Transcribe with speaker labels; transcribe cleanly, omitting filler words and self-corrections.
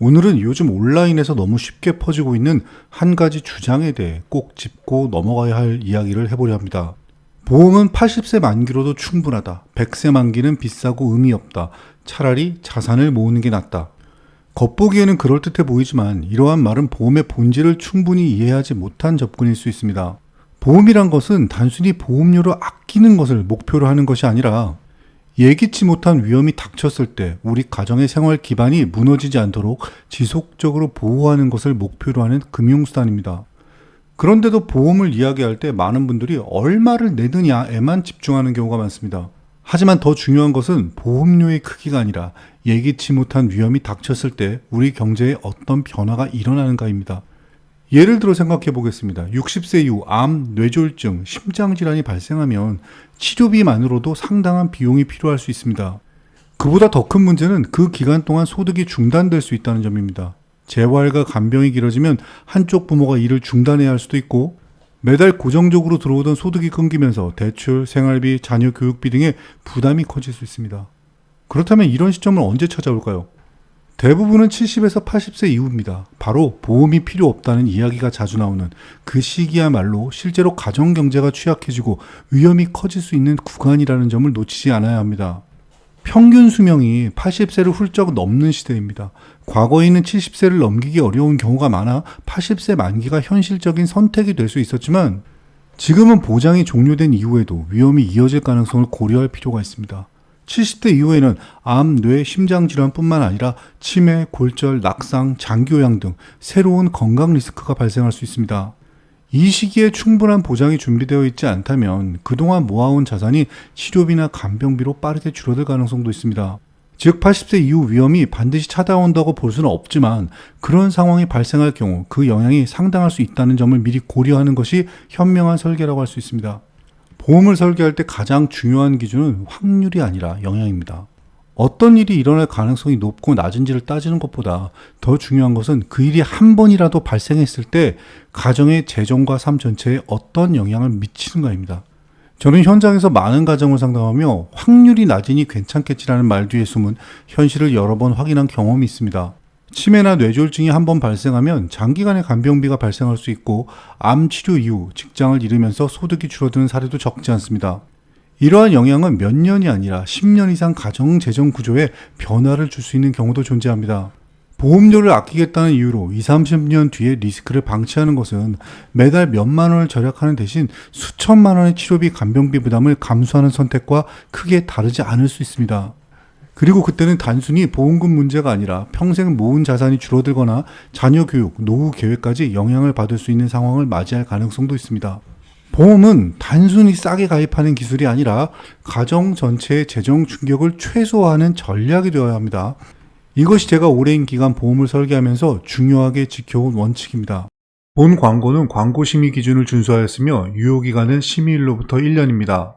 Speaker 1: 오늘은 요즘 온라인에서 너무 쉽게 퍼지고 있는 한 가지 주장에 대해 꼭 짚고 넘어가야 할 이야기를 해보려 합니다. 보험은 80세 만기로도 충분하다. 100세 만기는 비싸고 의미 없다. 차라리 자산을 모으는 게 낫다. 겉보기에는 그럴듯해 보이지만 이러한 말은 보험의 본질을 충분히 이해하지 못한 접근일 수 있습니다. 보험이란 것은 단순히 보험료를 아끼는 것을 목표로 하는 것이 아니라 예기치 못한 위험이 닥쳤을 때 우리 가정의 생활 기반이 무너지지 않도록 지속적으로 보호하는 것을 목표로 하는 금융수단입니다. 그런데도 보험을 이야기할 때 많은 분들이 얼마를 내느냐에만 집중하는 경우가 많습니다. 하지만 더 중요한 것은 보험료의 크기가 아니라 예기치 못한 위험이 닥쳤을 때 우리 경제에 어떤 변화가 일어나는가입니다. 예를 들어 생각해 보겠습니다. 60세 이후 암, 뇌졸중, 심장질환이 발생하면 치료비만으로도 상당한 비용이 필요할 수 있습니다. 그보다 더 큰 문제는 그 기간 동안 소득이 중단될 수 있다는 점입니다. 재활과 간병이 길어지면 한쪽 부모가 일을 중단해야 할 수도 있고 매달 고정적으로 들어오던 소득이 끊기면서 대출, 생활비, 자녀 교육비 등의 부담이 커질 수 있습니다. 그렇다면 이런 시점은 언제 찾아올까요? 대부분은 70에서 80세 이후입니다. 바로 보험이 필요 없다는 이야기가 자주 나오는 그 시기야말로 실제로 가정경제가 취약해지고 위험이 커질 수 있는 구간이라는 점을 놓치지 않아야 합니다. 평균 수명이 80세를 훌쩍 넘는 시대입니다. 과거에는 70세를 넘기기 어려운 경우가 많아 80세 만기가 현실적인 선택이 될 수 있었지만 지금은 보장이 종료된 이후에도 위험이 이어질 가능성을 고려할 필요가 있습니다. 70대 이후에는 암, 뇌, 심장질환뿐만 아니라 치매, 골절, 낙상, 장기요양 등 새로운 건강 리스크가 발생할 수 있습니다. 이 시기에 충분한 보장이 준비되어 있지 않다면 그동안 모아온 자산이 치료비나 간병비로 빠르게 줄어들 가능성도 있습니다. 즉 80세 이후 위험이 반드시 찾아온다고 볼 수는 없지만 그런 상황이 발생할 경우 그 영향이 상당할 수 있다는 점을 미리 고려하는 것이 현명한 설계라고 할 수 있습니다. 보험을 설계할 때 가장 중요한 기준은 확률이 아니라 영향입니다. 어떤 일이 일어날 가능성이 높고 낮은지를 따지는 것보다 더 중요한 것은 그 일이 한 번이라도 발생했을 때 가정의 재정과 삶 전체에 어떤 영향을 미치는가입니다. 저는 현장에서 많은 가정을 상담하며 확률이 낮으니 괜찮겠지라는 말 뒤에 숨은 현실을 여러 번 확인한 경험이 있습니다. 치매나 뇌졸중이 한 번 발생하면 장기간의 간병비가 발생할 수 있고 암 치료 이후 직장을 잃으면서 소득이 줄어드는 사례도 적지 않습니다. 이러한 영향은 몇 년이 아니라 10년 이상 가정 재정 구조에 변화를 줄 수 있는 경우도 존재합니다. 보험료를 아끼겠다는 이유로 20, 30년 뒤에 리스크를 방치하는 것은 매달 몇만 원을 절약하는 대신 수천만 원의 치료비 간병비 부담을 감수하는 선택과 크게 다르지 않을 수 있습니다. 그리고 그때는 단순히 보험금 문제가 아니라 평생 모은 자산이 줄어들거나 자녀 교육, 노후 계획까지 영향을 받을 수 있는 상황을 맞이할 가능성도 있습니다. 보험은 단순히 싸게 가입하는 기술이 아니라 가정 전체의 재정 충격을 최소화하는 전략이 되어야 합니다. 이것이 제가 오랜 기간 보험을 설계하면서 중요하게 지켜온 원칙입니다. 본 광고는 광고 심의 기준을 준수하였으며 유효기간은 심의일로부터 1년입니다.